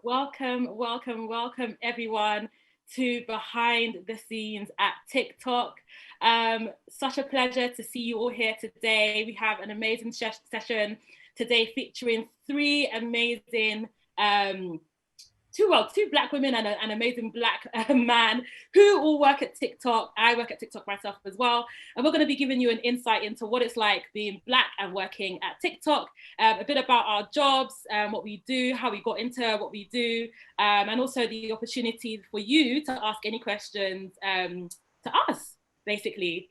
Welcome everyone to Behind the Scenes at TikTok. Such a pleasure to see you all here today. We have an amazing session today featuring three amazing two black women and an amazing black man who all work at TikTok. I work at TikTok myself as well. And we're going to be giving you an insight into what it's like being black and working at TikTok, a bit about our jobs, what we do, how we got into what we do, and also the opportunity for you to ask any questions to us, basically.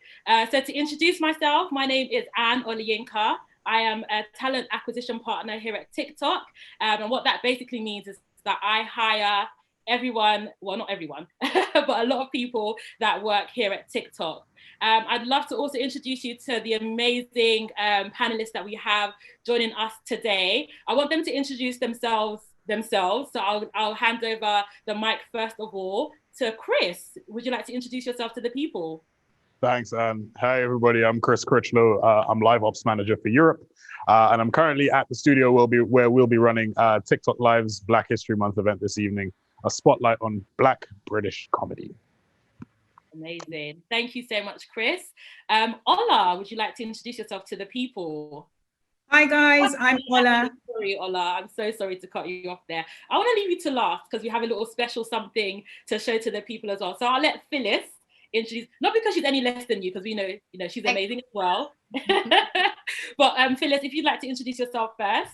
So to introduce myself, my name is Anne Oliyinka. I am a talent acquisition partner here at TikTok. And what that basically means is that I hire everyone, well, not everyone, but a lot of people that work here at TikTok. I'd love to also introduce you to the amazing panelists that we have joining us today. I want them to introduce themselves. So I'll hand over the mic first of all to Chris. Would you like to introduce yourself to the people? Thanks, Anne. Hi, everybody. I'm Chrislow. I'm Live Ops Manager for Europe. And I'm currently at the studio where we'll be running TikTok Live's Black History Month event this evening, a spotlight on Black British comedy. Amazing. Thank you so much, Chris. Ola, would you like to introduce yourself to the people? Hi guys, I'm Ola. Sorry, Ola, I'm so sorry to cut you off there. I want to leave you to last because we have a little special something to show to the people as well. So I'll let Phyllis introduce, not because she's any less than you, because we know, she's amazing as well. But Phyllis, if you'd like to introduce yourself first.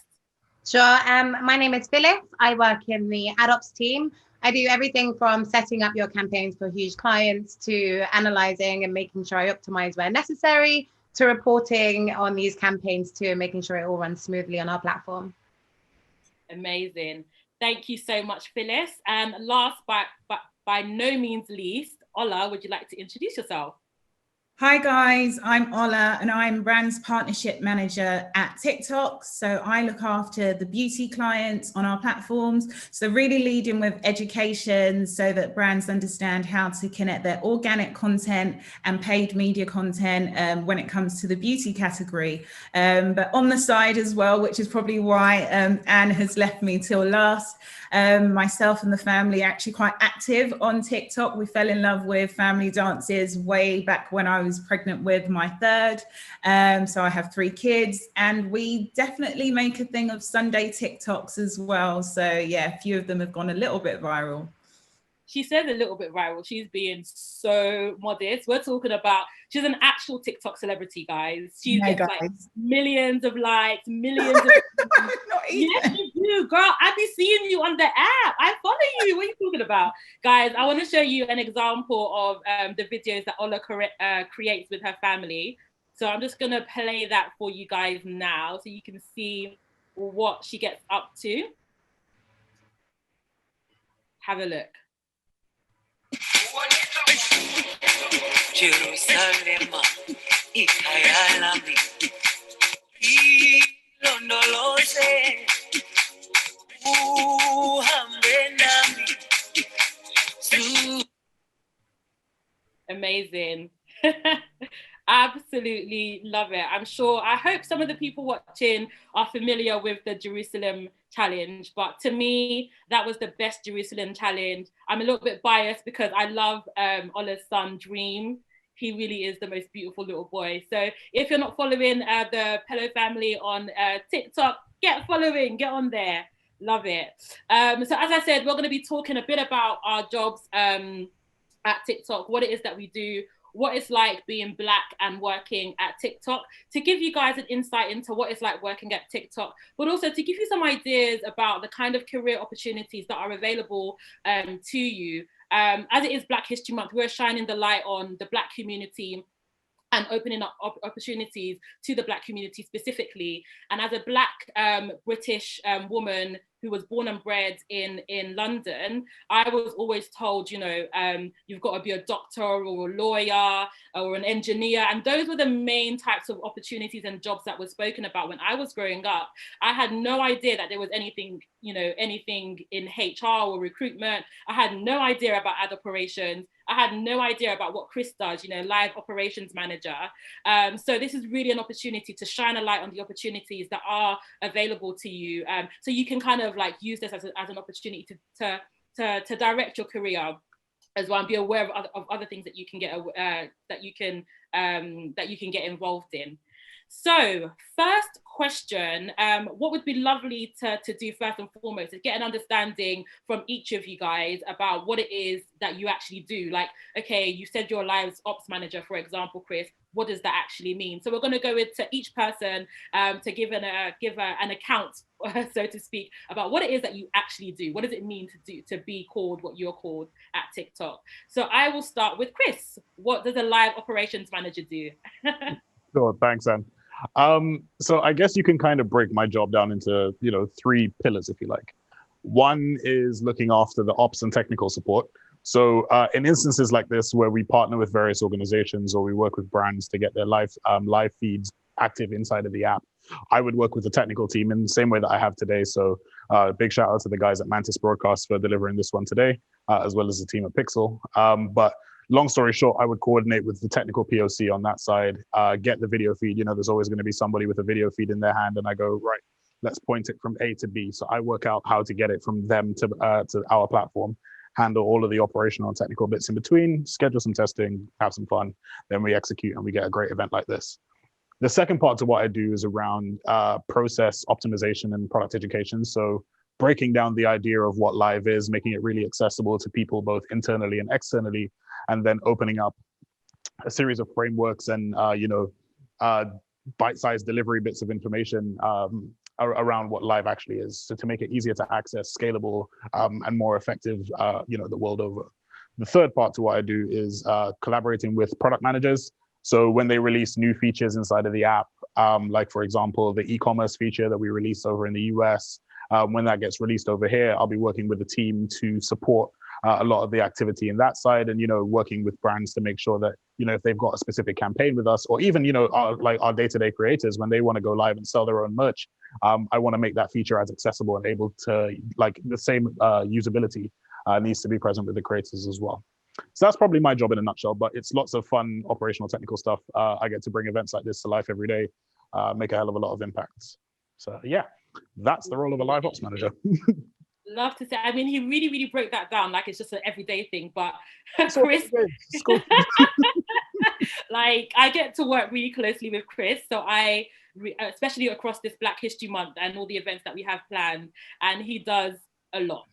Sure. My name is Phyllis. I work in the ad ops team. I do everything from setting up your campaigns for huge clients to analyzing and making sure I optimize where necessary, to reporting on these campaigns too, and making sure it all runs smoothly on our platform. Amazing. Thank you so much, Phyllis. And last but by no means least, Ola, would you like to introduce yourself? Hi guys, I'm Ola and I'm Brands Partnership Manager at TikTok. So I look after the beauty clients on our platforms. So really leading with education so that brands understand how to connect their organic content and paid media content when it comes to the beauty category. But on the side as well, which is probably why Anne has left me till last, myself and the family are actually quite active on TikTok. We fell in love with family dances way back when I was pregnant with my third. So I have 3 kids and we definitely make a thing of Sunday TikToks as well. So yeah, a few of them have gone a little bit viral. She says a little bit viral. She's being so modest. We're talking about, she's an actual TikTok celebrity, guys. She gets like millions of likes, millions of yes, you do, girl. I be seeing you on the app. I follow you. What are you talking about? Guys, I want to show you an example of the videos that Ola creates with her family. So I'm just going to play that for you guys now so you can see what she gets up to. Have a look. Jerusalem, ikayalami, ilondoloze, uhambe nami. Amazing. Absolutely love it. I hope some of the people watching are familiar with the Jerusalem challenge, but to me, that was the best Jerusalem challenge. I'm a little bit biased because I love Ola's son, Dream. He really is the most beautiful little boy. So if you're not following the Pello family on TikTok, get following, get on there. Love it. So as I said, we're going to be talking a bit about our jobs at TikTok, what it is that we do, what it's like being Black and working at TikTok, to give you guys an insight into what it's like working at TikTok, but also to give you some ideas about the kind of career opportunities that are available to you. As it is Black History Month, we're shining the light on the Black community and opening up opportunities to the Black community specifically. And as a Black British woman who was born and bred in London, I was always told, you've got to be a doctor or a lawyer or an engineer. And those were the main types of opportunities and jobs that were spoken about when I was growing up. I had no idea that there was anything in HR or recruitment. I had no idea about ad operations. I had no idea about what Chris does, live operations manager. So this is really an opportunity to shine a light on the opportunities that are available to you. So you can kind of of like use this as an opportunity to direct your career as well, and be aware of other things that you can get that you can get involved in. So first question, what would be lovely to do first and foremost is get an understanding from each of you guys about what it is that you actually do. Like, okay, you said you're a lives ops manager, for example, Chris. What does that actually mean? So we're going to go into each person to give an account, so to speak, about what it is that you actually do. What does it mean to be called what you're called at TikTok? So I will start with Chris. What does a live operations manager do? Sure, thanks, Anne. So I guess you can kind of break my job down into, 3 pillars, if you like. One is looking after the ops and technical support. So in instances like this, where we partner with various organizations or we work with brands to get their live feeds active inside of the app, I would work with the technical team in the same way that I have today. So big shout out to the guys at Mantis Broadcast for delivering this one today, as well as the team at Pixel. But long story short, I would coordinate with the technical POC on that side, get the video feed. There's always going to be somebody with a video feed in their hand, and I go, right, let's point it from A to B. So I work out how to get it from them to our platform, handle all of the operational and technical bits in between, schedule some testing, have some fun, then we execute and we get a great event like this. The second part to what I do is around process optimization and product education. So breaking down the idea of what live is, making it really accessible to people both internally and externally, and then opening up a series of frameworks and bite-sized delivery bits of information around what live actually is, so to make it easier to access, scalable, and more effective, the world over. The third part to what I do is collaborating with product managers. So when they release new features inside of the app, like for example, the e-commerce feature that we released over in the US, when that gets released over here, I'll be working with the team to support a lot of the activity in that side, and working with brands to make sure that if they've got a specific campaign with us, or even our day-to-day creators, when they want to go live and sell their own merch, I want to make that feature as accessible and able to, like, the same usability needs to be present with the creators as well. So that's probably my job in a nutshell, but it's lots of fun operational technical stuff. I get to bring events like this to life every day, make a hell of a lot of impacts. So yeah, that's the role of a live ops manager. Love to say, I mean, he really, really broke that down like it's just an everyday thing, but Chris, like, I get to work really closely with Chris, so I, especially across this Black History Month and all the events that we have planned, and he does a lot.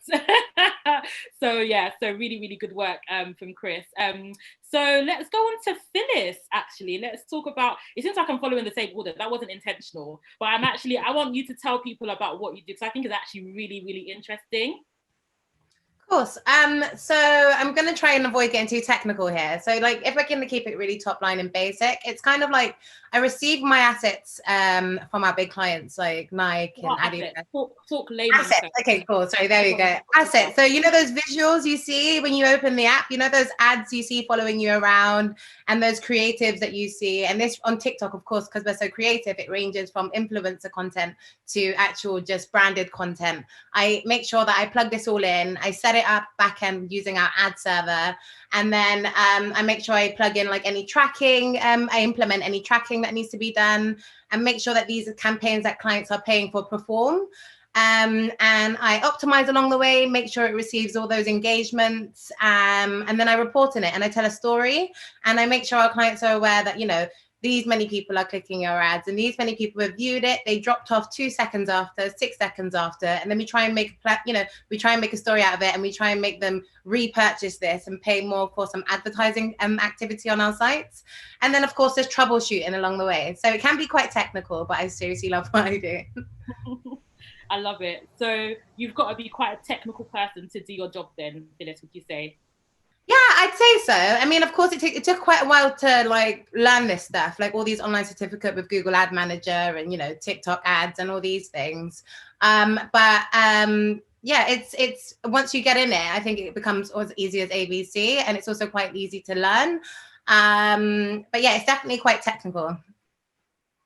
So yeah, so really, really good work from Chris. So let's go on to Phyllis, actually. Let's talk about, it seems like I'm following the same order. That wasn't intentional, but I want you to tell people about what you do, because I think it's actually really, really interesting. Of course. So I'm going to try and avoid getting too technical here. So like, if we're going to keep it really top line and basic, it's kind of like I receive my assets from our big clients like Nike and Adidas. Talk layman. Assets. Okay, cool. Sorry, there we go. Assets. So those visuals you see when you open the app, those ads you see following you around, and those creatives that you see. And this on TikTok, of course, because we're so creative, it ranges from influencer content to actual just branded content. I make sure that I plug this all in. I set it up back end using our ad server. And then I make sure I plug in like any tracking. I implement any tracking that needs to be done, and make sure that these are campaigns that clients are paying for perform. And I optimize along the way, make sure it receives all those engagements. And then I report on it and I tell a story, and I make sure our clients are aware that, these many people are clicking your ads and these many people have viewed it. They dropped off 2 seconds after, 6 seconds after, and then we try and make a story out of it, and we try and make them repurchase this and pay more for some advertising activity on our sites. And then of course there's troubleshooting along the way. So it can be quite technical, but I seriously love what I do. I love it. So you've got to be quite a technical person to do your job then, Phyllis, would you say? Yeah, I'd say so. I mean, of course, it took quite a while to like learn this stuff, like all these online certificate with Google Ad Manager and, TikTok ads and all these things. But yeah, it's once you get in it, I think it becomes as easy as ABC, and it's also quite easy to learn. But yeah, it's definitely quite technical.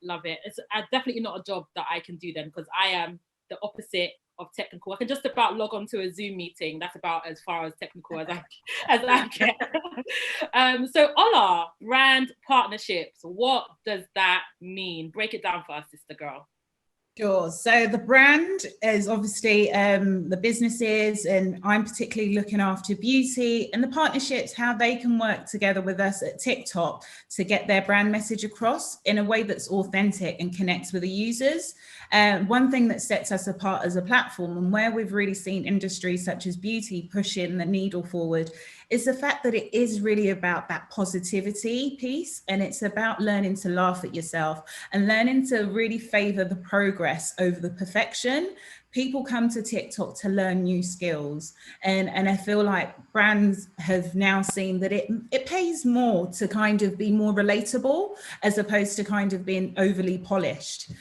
Love it. It's definitely not a job that I can do then, because I am the opposite of technical. I can just about log on to a Zoom meeting. That's about as far as technical as I get. So Ola, brand partnerships, what does that mean? Break it down for us, sister girl. Sure. So the brand is obviously the businesses, and I'm particularly looking after beauty and the partnerships, how they can work together with us at TikTok to get their brand message across in a way that's authentic and connects with the users. One thing that sets us apart as a platform, and where we've really seen industries such as beauty pushing the needle forward, is the fact that it is really about that positivity piece, and it's about learning to laugh at yourself and learning to really favor the progress over the perfection. People come to TikTok to learn new skills, and I feel like brands have now seen that it pays more to kind of be more relatable as opposed to kind of being overly polished.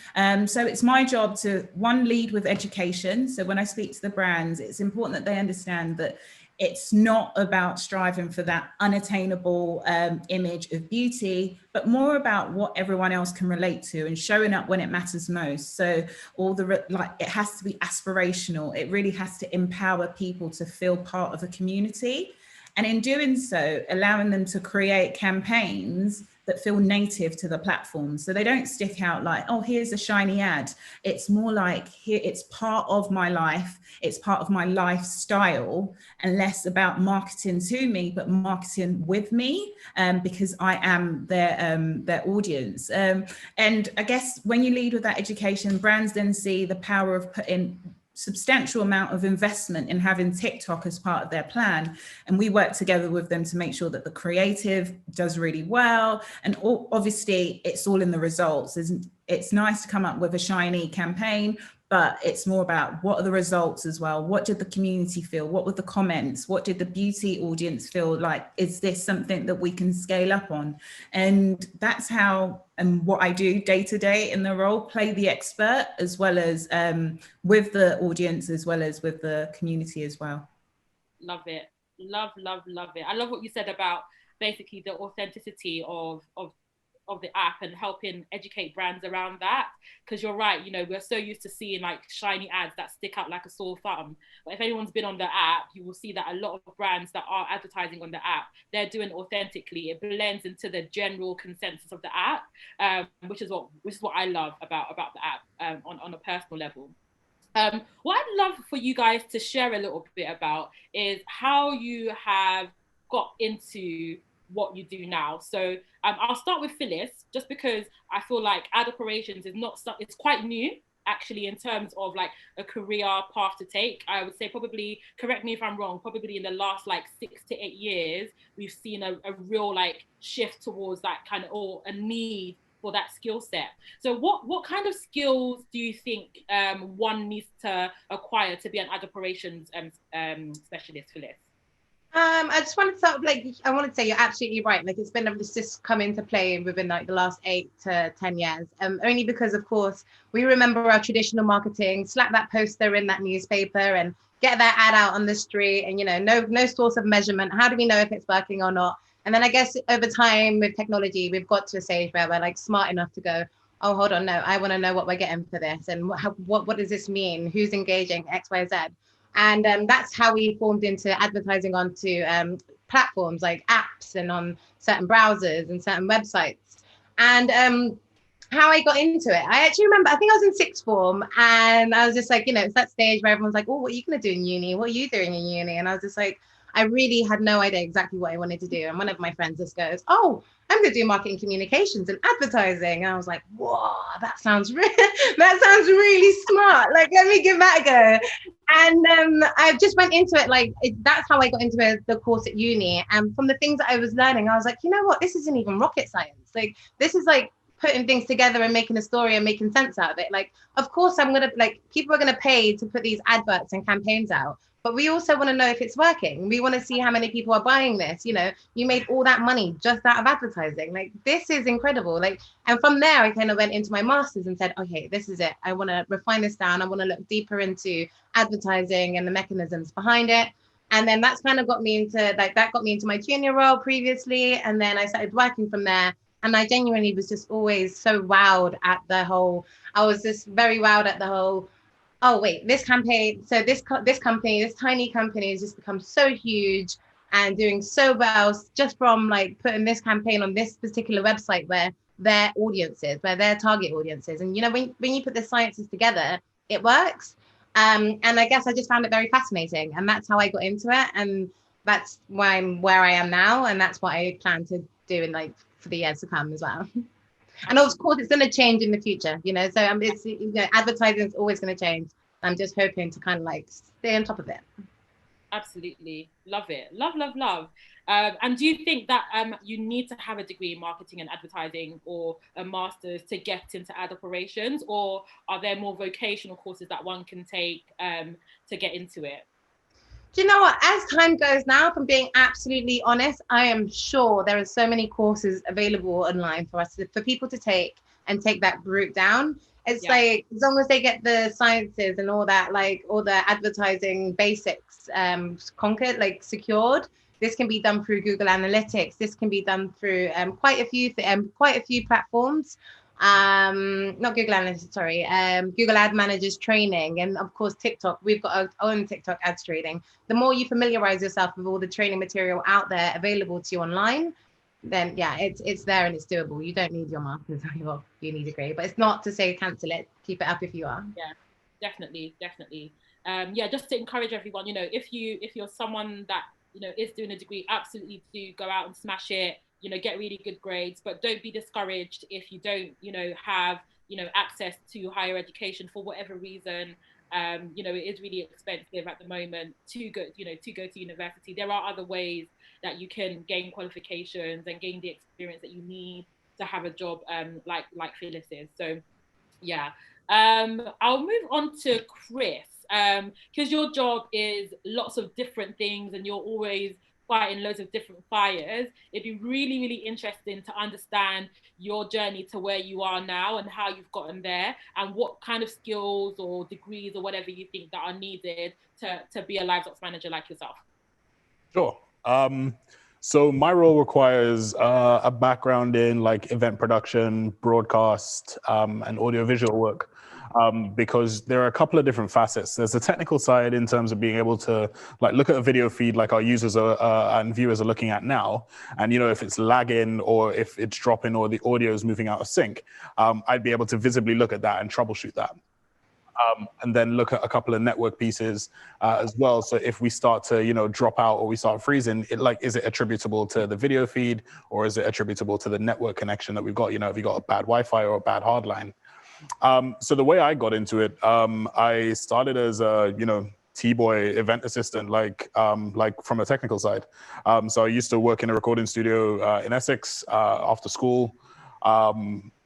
So it's my job to, one, lead with education. So when I speak to the brands, it's important that they understand that it's not about striving for that unattainable image of beauty, but more about what everyone else can relate to and showing up when it matters most. So it has to be aspirational. It really has to empower people to feel part of a community. And in doing so, allowing them to create campaigns that feel native to the platform. So they don't stick out like, oh, here's a shiny ad. It's more like, here, it's part of my life. It's part of my lifestyle, and less about marketing to me, but marketing with me, because I am their audience. And I guess when you lead with that education, brands then see the power of putting substantial amount of investment in having TikTok as part of their plan. And we work together with them to make sure that the creative does really well. And obviously it's all in the results. It's nice to come up with a shiny campaign, but it's more about what are the results as well. What did the community feel? What were the comments? What did the beauty audience feel like? Is this something that we can scale up on? And that's how, and what I do day to day in the role, play the expert as well as with the audience, as well as with the community as well. Love it. Love it. I love what you said about basically the authenticity of the app and helping educate brands around that, because you're right, you know, we're so used to seeing like shiny ads that stick out like a sore thumb, but if anyone's been on the app, you will see that a lot of brands that are advertising on the app, they're doing authentically. It blends into the general consensus of the app, which is what I love about the app on a personal level. What I'd love for you guys to share a little bit about is how you have got into what you do now. So I'll start with Phyllis, just because I feel like ad operations is it's quite new actually in terms of like a career path to take. I would say probably, correct me if I'm wrong, probably in the last like 6 to 8 years, we've seen a real like shift towards that kind of, or a need for that skill set. So what kind of skills do you think one needs to acquire to be an ad operations specialist, Phyllis? I just wanted to I wanted to say you're absolutely right. Like, it's just come into play within like the last 8 to 10 years. Only because, of course, we remember our traditional marketing, slap that poster in that newspaper and get that ad out on the street, and no source of measurement. How do we know if it's working or not? And then I guess over time with technology, we've got to a stage where we're like smart enough to go, oh, hold on, no, I want to know what we're getting for this, and what does this mean? Who's engaging? X, Y, Z. And that's how we formed into advertising onto platforms like apps and on certain browsers and certain websites. And how I got into it, I actually remember, I think I was in sixth form, and I was just like, it's that stage where everyone's like, oh, what are you going to do in uni? What are you doing in uni? And I was just like, I really had no idea exactly what I wanted to do. And one of my friends just goes, oh, I'm going to do marketing communications and advertising. And I was like, whoa, that sounds really smart. Like, let me give that a go. And I just went into it. That's how I got into the course at uni. And from the things that I was learning, I was like, you know what? This isn't even rocket science. Like, this is like putting things together and making a story and making sense out of it. Like, of course, people are going to pay to put these adverts and campaigns out. But we also want to know if it's working. We want to see how many people are buying this. You made all that money just out of advertising. Like, this is incredible. Like, and from there, I kind of went into my master's and said, okay, this is it. I want to refine this down. I want to look deeper into advertising and the mechanisms behind it. And then that's kind of got me into my junior role previously. And then I started working from there. And I genuinely was just always so wowed at I was just very wowed at the whole, oh wait, this campaign, so this company, this tiny company has just become so huge and doing so well just from like putting this campaign on this particular website where their audiences, where their target audiences. And, you know, when you put the sciences together, it works. And I guess I just found it very fascinating. And that's how I got into it. And that's why I'm where I am now. And that's what I plan to do in like for the years to come as well. And of course, it's going to change in the future, you know, so it's, you know, advertising is always going to change. I'm just hoping to kind of like stay on top of it. Absolutely. Love it. Love. And do you think that you need to have a degree in marketing and advertising or a master's to get into ad operations, or are there more vocational courses that one can take to get into it? Do you know what? As time goes now, if I'm being absolutely honest, I am sure there are so many courses available online for us, for people to take and take that route down. It's like, as long as they get the sciences and all that, like all the advertising basics conquered, like secured, this can be done through Google Analytics. This can be done through quite a few platforms. Not Google Analytics, sorry, Google Ad Manager's training, and of course TikTok. We've got our own TikTok ads training. The more you familiarize yourself with all the training material out there available to you online, then yeah, it's there and it's doable. You don't need your master's or your uni degree, but it's not to say cancel it. Keep it up if you are. Yeah, definitely. Yeah, just to encourage everyone, you know, if you're someone that, you know, is doing a degree, absolutely do go out and smash it. You know, get really good grades, but don't be discouraged if you don't, you know, have, you know, access to higher education for whatever reason. You know, it is really expensive at the moment to go to university. There are other ways that you can gain qualifications and gain the experience that you need to have a job like Phyllis is. So yeah, I'll move on to Chris, because your job is lots of different things and you're always fighting loads of different fires. It'd be really, really interesting to understand your journey to where you are now and how you've gotten there, and what kind of skills or degrees or whatever you think that are needed to be a live ops manager like yourself. Sure. So my role requires a background in like event production, broadcast, and audiovisual work. Because there are a couple of different facets. There's the technical side in terms of being able to like look at a video feed like our users and viewers are looking at now. And, you know, if it's lagging or if it's dropping or the audio is moving out of sync, I'd be able to visibly look at that and troubleshoot that. And then look at a couple of network pieces as well. So if we start to, you know, drop out or we start freezing, is it attributable to the video feed or is it attributable to the network connection that we've got? You know, have you got a bad Wi-Fi or a bad hard line? So the way I got into it, I started as a, you know, T-boy event assistant, like from a technical side. So I used to work in a recording studio in Essex after school.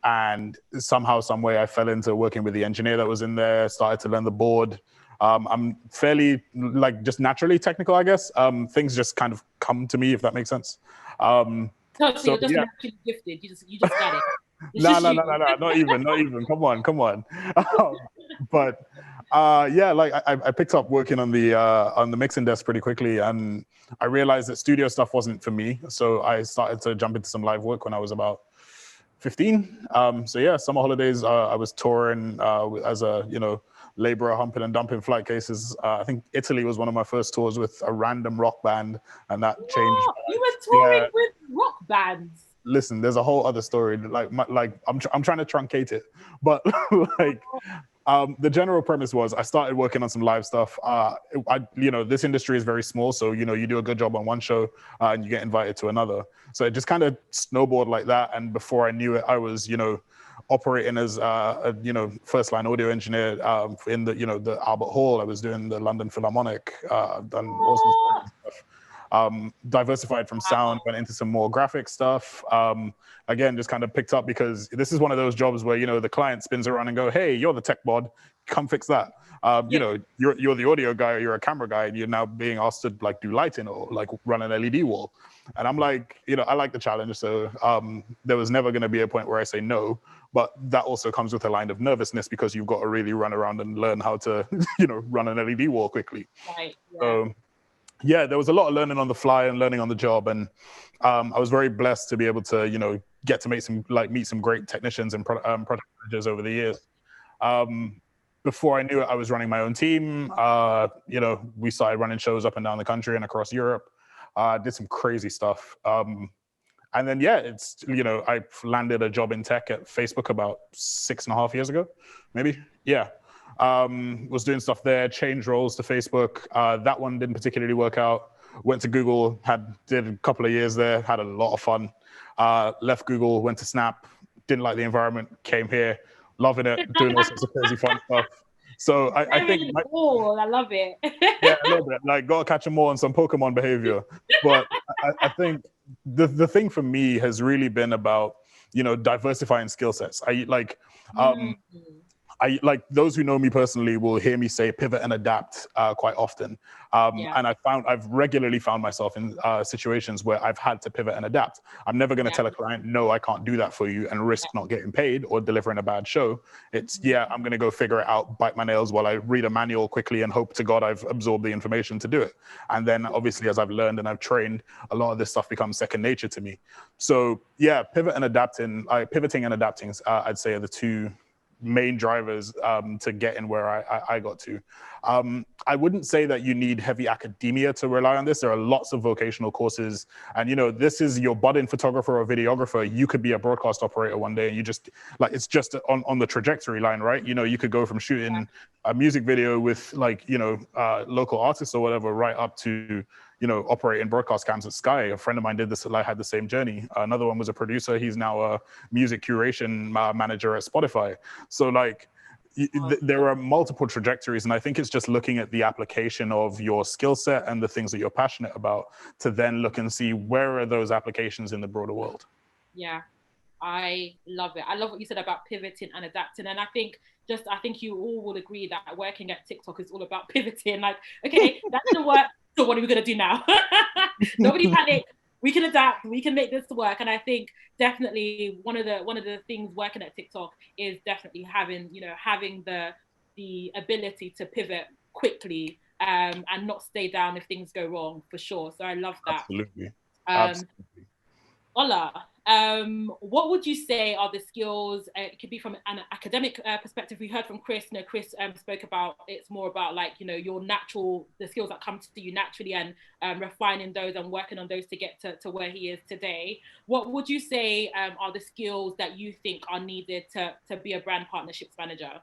And somehow, some way I fell into working with the engineer that was in there, started to learn the board. I'm fairly like just naturally technical, I guess. Things just kind of come to me, if that makes sense. So you're just naturally gifted. You just got it. No, not even. Come on. But yeah, like I picked up working on the mixing desk pretty quickly, and I realized that studio stuff wasn't for me. So I started to jump into some live work when I was about 15. So yeah, summer holidays, I was touring as a, you know, laborer, humping and dumping flight cases. I think Italy was one of my first tours with a random rock band, and that changed. You were touring with rock bands? Listen, there's a whole other story. I'm trying to truncate it, but like the general premise was I started working on some live stuff. You know, this industry is very small, so you know, you do a good job on one show and you get invited to another. So it just kind of snowballed like that. And before I knew it, I was, you know, operating as a, you know, first line audio engineer in the, you know, the Albert Hall. I was doing the London Philharmonic, done all sorts of stuff. Diversified from sound, went into some more graphic stuff. Again, just kind of picked up because this is one of those jobs where, you know, the client spins around and go, hey, you're the tech bod, come fix that. You know, you're the audio guy, or you're a camera guy, and you're now being asked to like do lighting or like run an LED wall. And I'm like, you know, I like the challenge. So there was never going to be a point where I say no, but that also comes with a line of nervousness because you've got to really run around and learn how to, you know, run an LED wall quickly. Right. Yeah. So, yeah, there was a lot of learning on the fly and learning on the job, and I was very blessed to be able to, you know, get to meet some great technicians and project managers over the years. Before I knew it, I was running my own team. You know, we started running shows up and down the country and across Europe. Did some crazy stuff. And then, yeah, it's, you know, I landed a job in tech at Facebook about 6.5 years ago, maybe. Yeah. Was doing stuff there, changed roles to Facebook. That one didn't particularly work out. Went to Google, did a couple of years there, had a lot of fun. Left Google, went to Snap, didn't like the environment, came here, loving it, doing all sorts of crazy fun stuff. So I think really cool. I love it. yeah, a little bit. Like, gotta catch them all on some Pokemon behavior. But I think the thing for me has really been about, you know, diversifying skill sets. I like those who know me personally will hear me say pivot and adapt quite often. And I've regularly found myself in situations where I've had to pivot and adapt. I'm never going to tell a client, no, I can't do that for you, and risk not getting paid or delivering a bad show. It's, I'm going to go figure it out, bite my nails while I read a manual quickly and hope to God I've absorbed the information to do it. And then obviously, as I've learned and I've trained, a lot of this stuff becomes second nature to me. So yeah, pivoting and adapting, I'd say are the two main drivers to getting where I got to. I wouldn't say that you need heavy academia to rely on this. There are lots of vocational courses, and you know, this is your budding photographer or videographer. You could be a broadcast operator one day, and you just like, it's just on the trajectory line, right? You know, you could go from shooting a music video with like, you know, local artists or whatever, right up to, you know, operating broadcast cams at Sky. A friend of mine did this, I had the same journey. Another one was a producer. He's now a music curation manager at Spotify. So like, there are multiple trajectories, and I think it's just looking at the application of your skill set and the things that you're passionate about to then look and see where are those applications in the broader world. Yeah, I love it. I love what you said about pivoting and adapting. And I think you all will agree that working at TikTok is all about pivoting. Like, okay, that didn't work. So what are we going to do now? Nobody panic. We can adapt. We can make this work. And I think definitely one of the things working at TikTok is definitely having the ability to pivot quickly and not stay down if things go wrong, for sure. So I love that. Absolutely. Ola, what would you say are the skills? It could be from an academic perspective. We heard from Chris. You know, Chris spoke about it's more about like, you know, the skills that come to you naturally, and refining those and working on those to get to where he is today. What would you say are the skills that you think are needed to be a brand partnerships manager?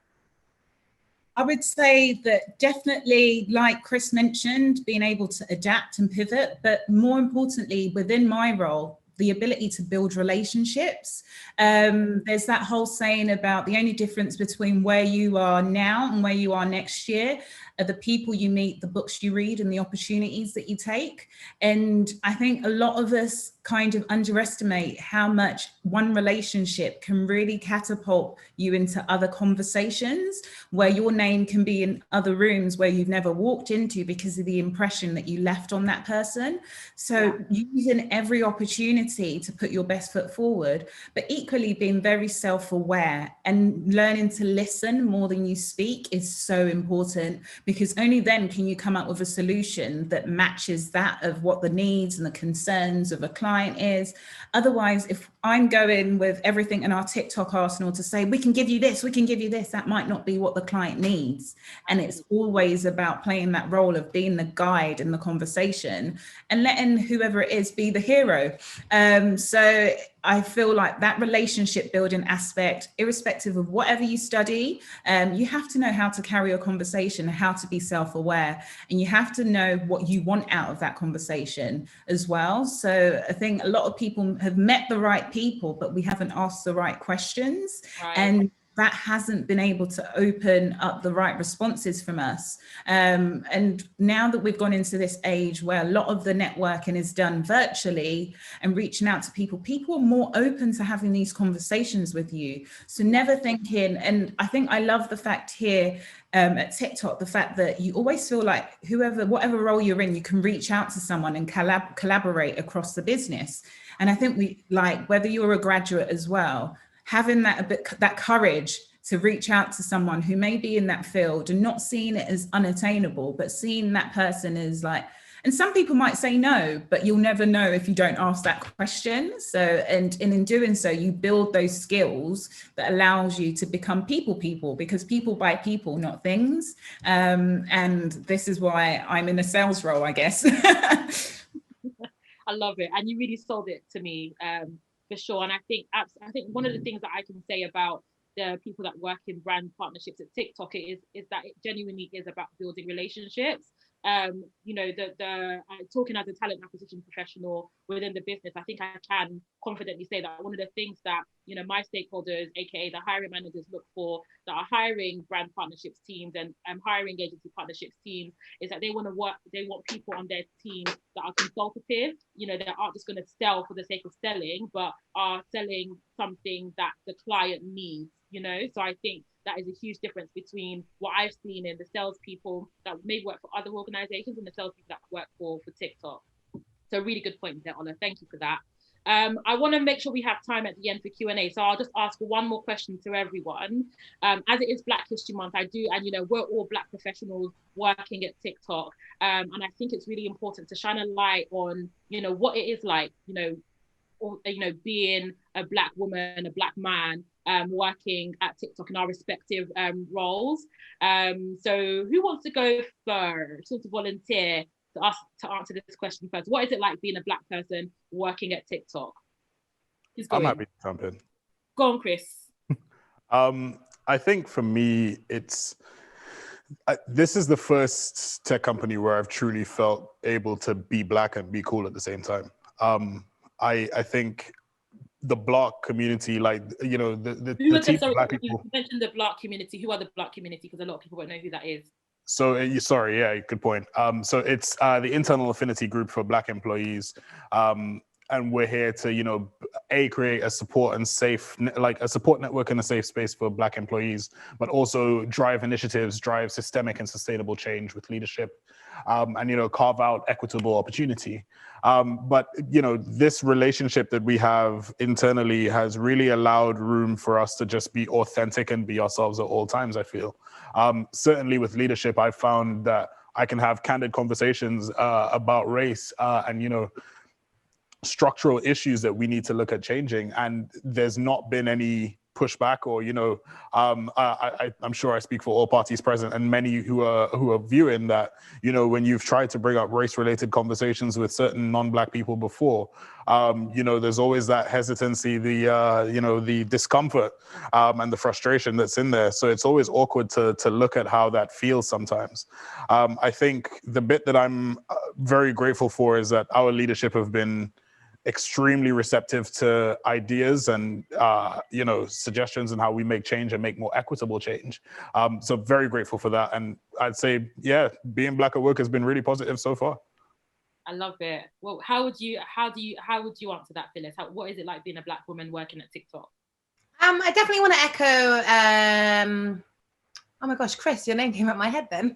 I would say that definitely, like Chris mentioned, being able to adapt and pivot, but more importantly, within my role, the ability to build relationships. There's that whole saying about the only difference between where you are now and where you are next year are the people you meet, the books you read, and the opportunities that you take. And I think a lot of us kind of underestimate how much one relationship can really catapult you into other conversations where your name can be in other rooms where you've never walked into because of the impression that you left on that person. So using every opportunity to put your best foot forward, but equally being very self-aware and learning to listen more than you speak is so important, because only then can you come up with a solution that matches that of what the needs and the concerns of a client is. Otherwise, if I'm going with everything in our TikTok arsenal to say, we can give you this, that might not be what the client needs. And it's always about playing that role of being the guide in the conversation and letting whoever it is be the hero. So I feel like that relationship building aspect, irrespective of whatever you study, you have to know how to carry a conversation, how to be self-aware, and you have to know what you want out of that conversation as well. So I think a lot of people have met the right people, but we haven't asked the right questions. Right. And that hasn't been able to open up the right responses from us. And now that we've gone into this age where a lot of the networking is done virtually and reaching out to people are more open to having these conversations with you. So never thinking, and I think I love the fact here at TikTok, the fact that you always feel like whatever role you're in, you can reach out to someone and collaborate across the business. And I think whether you're a graduate as well, having that courage to reach out to someone who may be in that field and not seeing it as unattainable, but seeing that person as like, and some people might say no, but you'll never know if you don't ask that question. So, and in doing so, you build those skills that allows you to become people, because people buy people, not things. And this is why I'm in a sales role, I guess. I love it, and you really sold it to me, for sure. And I think one of the things that I can say about the people that work in brand partnerships at TikTok is that it genuinely is about building relationships. The talking as a talent acquisition professional within the business, I think I can confidently say that one of the things that my stakeholders, aka the hiring managers, look for that are hiring brand partnerships teams and hiring agency partnerships teams is that they want people on their team that are consultative, that aren't just going to sell for the sake of selling, but are selling something that the client needs. So I think that is a huge difference between what I've seen in the salespeople that may work for other organizations and the salespeople that work for TikTok. So really good point there, Ola. Thank you for that. I want to make sure we have time at the end for Q&A. So I'll just ask one more question to everyone. As it is Black History Month, and we're all Black professionals working at TikTok. And I think it's really important to shine a light on, what it is like, being a Black woman, a Black man, working at TikTok in our respective roles. So who wants to go first? Who wants to volunteer to answer this question first? What is it like being a Black person working at TikTok? I'm happy to jump in. Go on, Chris. I think for me, this is the first tech company where I've truly felt able to be Black and be cool at the same time. I think the Block community, the team of Black people. You mentioned the Block community. Who are the Block community? Because a lot of people won't know who that is. So, good point. So it's the internal affinity group for Black employees. And we're here to, create a support and a support network and a safe space for Black employees, but also drive initiatives, drive systemic and sustainable change with leadership, and, carve out equitable opportunity. But, this relationship that we have internally has really allowed room for us to just be authentic and be ourselves at all times, I feel. Certainly with leadership, I found that I can have candid conversations about race and, structural issues that we need to look at changing, and there's not been any pushback or I'm sure I speak for all parties present and many who are viewing that when you've tried to bring up race-related conversations with certain non-Black people before, there's always that hesitancy, the discomfort and the frustration that's in there. So it's always awkward to look at how that feels sometimes. I think the bit that I'm very grateful for is that our leadership have been extremely receptive to ideas and suggestions and how we make change and make more equitable change. So very grateful for that. And I'd say, being Black at work has been really positive so far. I love it. Well, how would you answer that, Phyllis? What is it like being a Black woman working at TikTok? I definitely want to echo oh my gosh, Chris, your name came up my head then.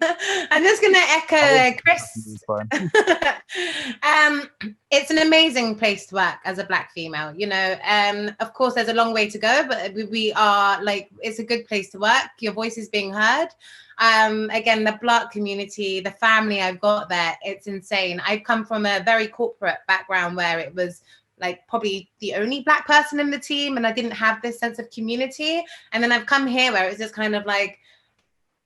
I'm just going to echo Chris. It's an amazing place to work as a Black female, of course, there's a long way to go, but we are it's a good place to work. Your voice is being heard. Again, the Black community, the family I've got there, it's insane. I've come from a very corporate background where it was probably the only Black person in the team, and I didn't have this sense of community. And then I've come here where it's just kind of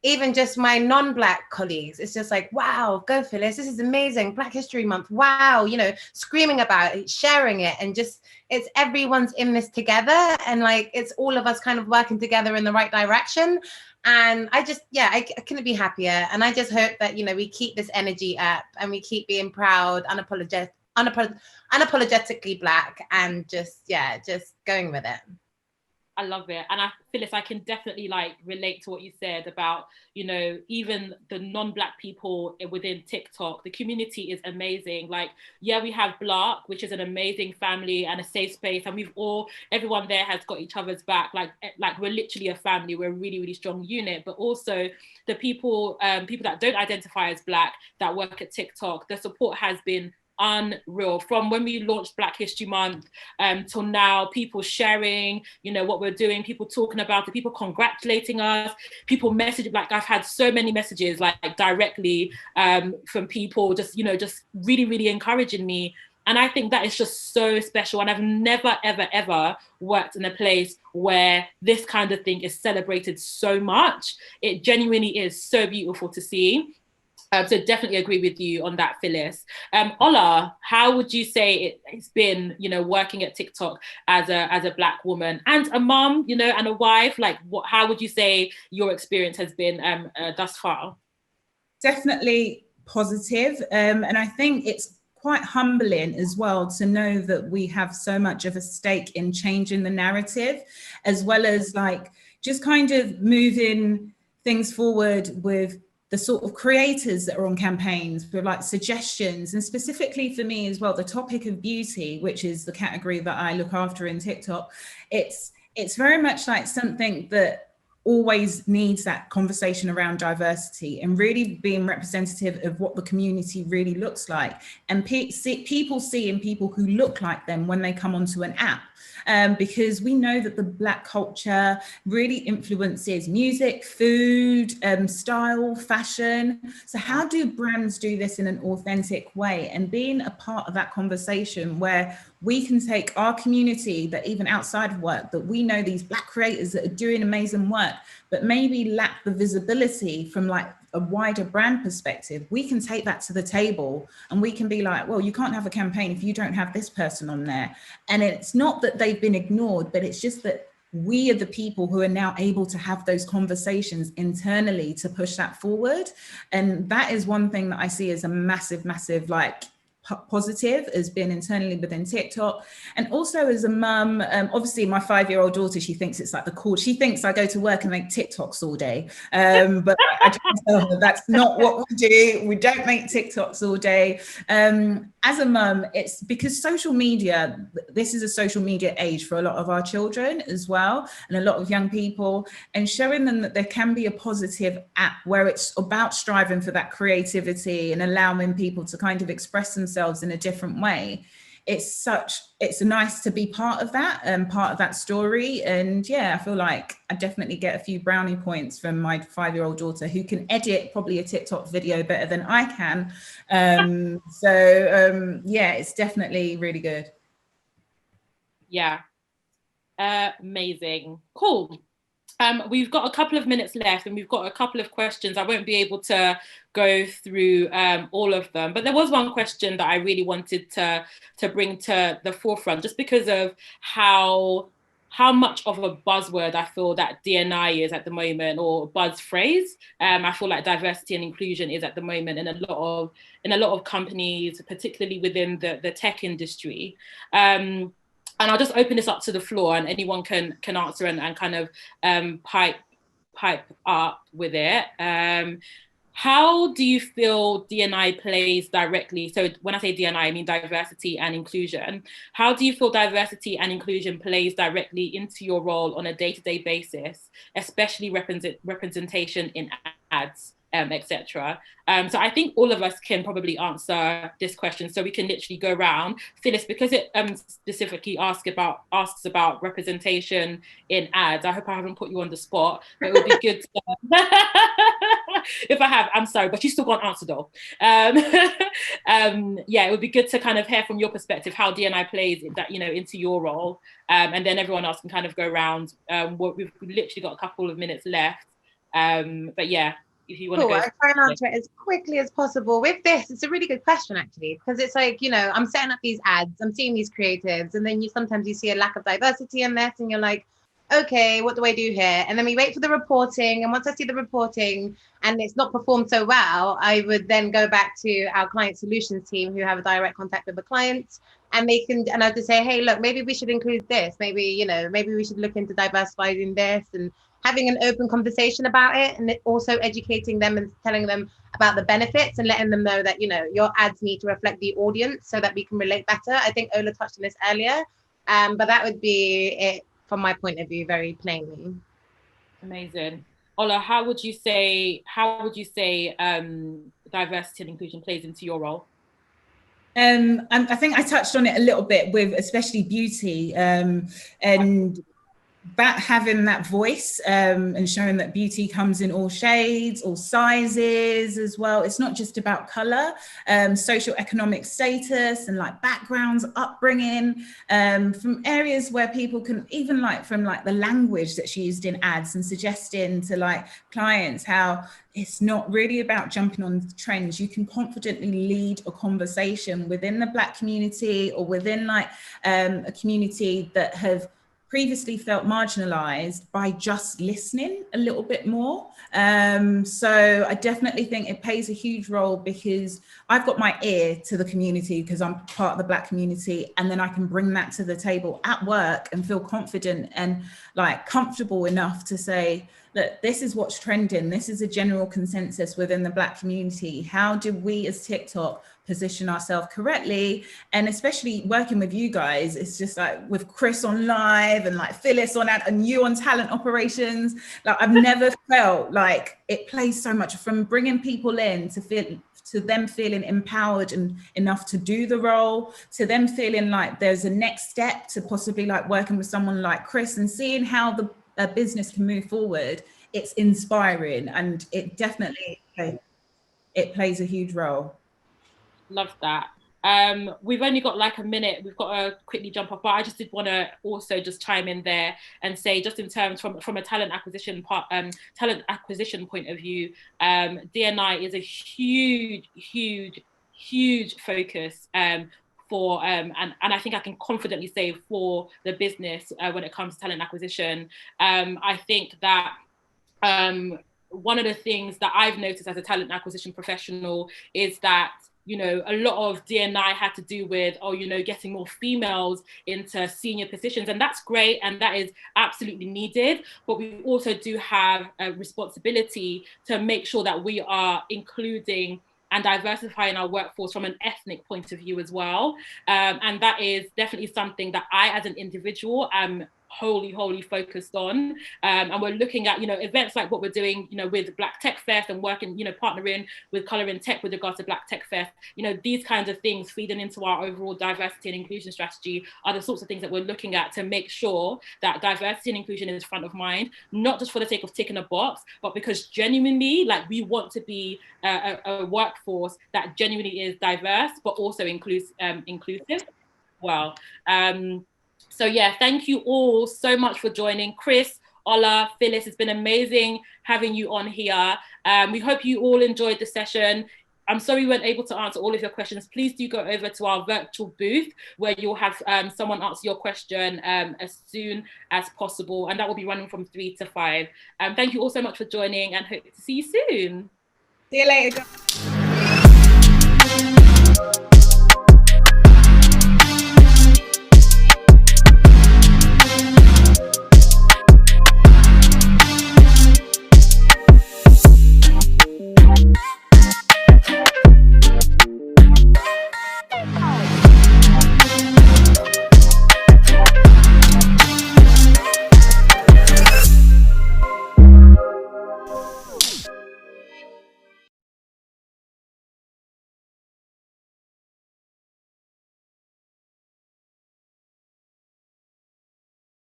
even just my non-Black colleagues, it's just wow, go Phyllis, this is amazing, Black History Month, wow, screaming about it, sharing it, and just, it's everyone's in this together, and it's all of us kind of working together in the right direction. And I just, I couldn't be happier. And I just hope that, we keep this energy up and we keep being proud, unapologetically Black, and just going with it. I love it. And Phyllis, I can definitely relate to what you said about, even the non-Black people within TikTok, the community is amazing. We have Block, which is an amazing family and a safe space. And everyone there has got each other's back. We're literally a family. We're a really, really strong unit. But also the people that don't identify as Black that work at TikTok, the support has been unreal. From when we launched Black History Month till now, people sharing what we're doing, people talking about it, people congratulating us, people messaging. I've had so many messages directly from people just really, really encouraging me. And I think that is just so special. And I've never, ever, ever worked in a place where this kind of thing is celebrated so much. It genuinely is so beautiful to see. So definitely agree with you on that, Phyllis. Ola, how would you say it's been, you know, working at TikTok as a Black woman and a mum, you know, and a wife? Like, how would you say your experience has been thus far? Definitely positive, and I think it's quite humbling as well to know that we have so much of a stake in changing the narrative, as well as like just kind of moving things forward with the sort of creators that are on campaigns with like suggestions, and specifically for me as well, the topic of beauty, which is the category that I look after in TikTok. It's very much like something that always needs that conversation around diversity and really being representative of what the community really looks like. And people see in people who look like them when they come onto an app. Because we know that the Black culture really influences music, food, style, fashion. So how do brands do this in an authentic way? And being a part of that conversation where we can take our community, that even outside of work, that we know these Black creators that are doing amazing work, but maybe lack the visibility from like a wider brand perspective, we can take that to the table and we can be like, well, you can't have a campaign if you don't have this person on there. And it's not that they've been ignored, but it's just that we are the people who are now able to have those conversations internally to push that forward. And that is one thing that I see as a massive, massive, like, positive has been internally within TikTok. And also as a mum, obviously my 5-year-old daughter, she thinks it's like the cool, she thinks I go to work and make TikToks all day. But I try to tell her that's not what we do. We don't make TikToks all day. As a mum, it's because social media, this is a social media age for a lot of our children as well, and a lot of young people, and showing them that there can be a positive app where it's about striving for that creativity and allowing people to kind of express themselves in a different way. It's nice to be part of that and part of that story. And yeah, I feel like I definitely get a few brownie points from my 5-year-old daughter, who can edit probably a TikTok video better than I can. Yeah, it's definitely really good. Yeah, amazing, cool. We've got a couple of minutes left and we've got a couple of questions. I won't be able to go through all of them, but there was one question that I really wanted to bring to the forefront, just because of how much of a buzzword I feel that D&I is at the moment, or buzz phrase. I feel like diversity and inclusion is at the moment in a lot of companies, particularly within the tech industry. And I'll just open this up to the floor, and anyone can answer and kind of pipe up with it. How do you feel D&I plays directly? So when I say D&I, I mean diversity and inclusion. How do you feel diversity and inclusion plays directly into your role on a day-to-day basis, especially representation in ads? Etc. So I think all of us can probably answer this question. So we can literally go around. Phyllis, because it specifically asks about representation in ads, I hope I haven't put you on the spot, but it would be good to, if I have, I'm sorry, but you still got an answer though. Yeah, it would be good to kind of hear from your perspective how D&I plays that, you know, into your role, and then everyone else can kind of go around. We've literally got a couple of minutes left, but yeah. If you want to go. I'll try and answer it as quickly as possible. With this, it's a really good question actually, because it's like, you know, I'm setting up these ads, I'm seeing these creatives, and then sometimes you see a lack of diversity in this, and you're like, okay, what do I do here? And then we wait for the reporting, and once I see the reporting and it's not performed so well, I would then go back to our client solutions team, who have a direct contact with the clients, and I have to say, hey, look, maybe we should include this, maybe we should look into diversifying this, and having an open conversation about it, and also educating them and telling them about the benefits and letting them know that, you know, your ads need to reflect the audience so that we can relate better. I think Ola touched on this earlier, but that would be it from my point of view, very plainly. Amazing. Ola, how would you say diversity and inclusion plays into your role? I think I touched on it a little bit with especially beauty, and that having that voice and showing that beauty comes in all shades, all sizes as well. It's not just about color, social economic status and like backgrounds, upbringing, from areas where people can even like from like the language that she used in ads and suggesting to like clients how it's not really about jumping on trends. You can confidently lead a conversation within the Black community or within like a community that have previously felt marginalized by just listening a little bit more. So I definitely think it plays a huge role because I've got my ear to the community because I'm part of the Black community, and then I can bring that to the table at work and feel confident and like comfortable enough to say, look, this is what's trending. This is a general consensus within the Black community. How do we as TikTok position ourselves correctly? And especially working with you guys, it's just like with Chris on live and like Phyllis on ad and you on talent operations. Like I've never felt like it plays so much from bringing people in to them feeling empowered and enough to do the role, to them feeling like there's a next step to possibly like working with someone like Chris and seeing how the business can move forward. It's inspiring, and it definitely it plays a huge role. Love that. We've only got like a minute. We've got to quickly jump off, but I just did want to also just chime in there and say, just in terms from a talent acquisition point of view, D&I is a huge focus for and I think I can confidently say for the business when it comes to talent acquisition. I think that one of the things that I've noticed as a talent acquisition professional is that, you know, a lot of D&I had to do with, getting more females into senior positions. And that's great. And that is absolutely needed. But we also do have a responsibility to make sure that we are including and diversifying our workforce from an ethnic point of view as well. And that is definitely something that I, as an individual, am wholly focused on. And we're looking at, events like what we're doing, with Black Tech Fest and working, partnering with Colour in Tech with regards to Black Tech Fest. These kinds of things feeding into our overall diversity and inclusion strategy are the sorts of things that we're looking at to make sure that diversity and inclusion is front of mind, not just for the sake of ticking a box, but because genuinely, like, we want to be a workforce that genuinely is diverse, but also inclusive. Well, so yeah, thank you all so much for joining. Chris, Ola, Phyllis, it's been amazing having you on here. We hope you all enjoyed the session. I'm sorry we weren't able to answer all of your questions. Please do go over to our virtual booth where you'll have someone answer your question as soon as possible. And that will be running from 3 to 5. Thank you all so much for joining and hope to see you soon. See you later.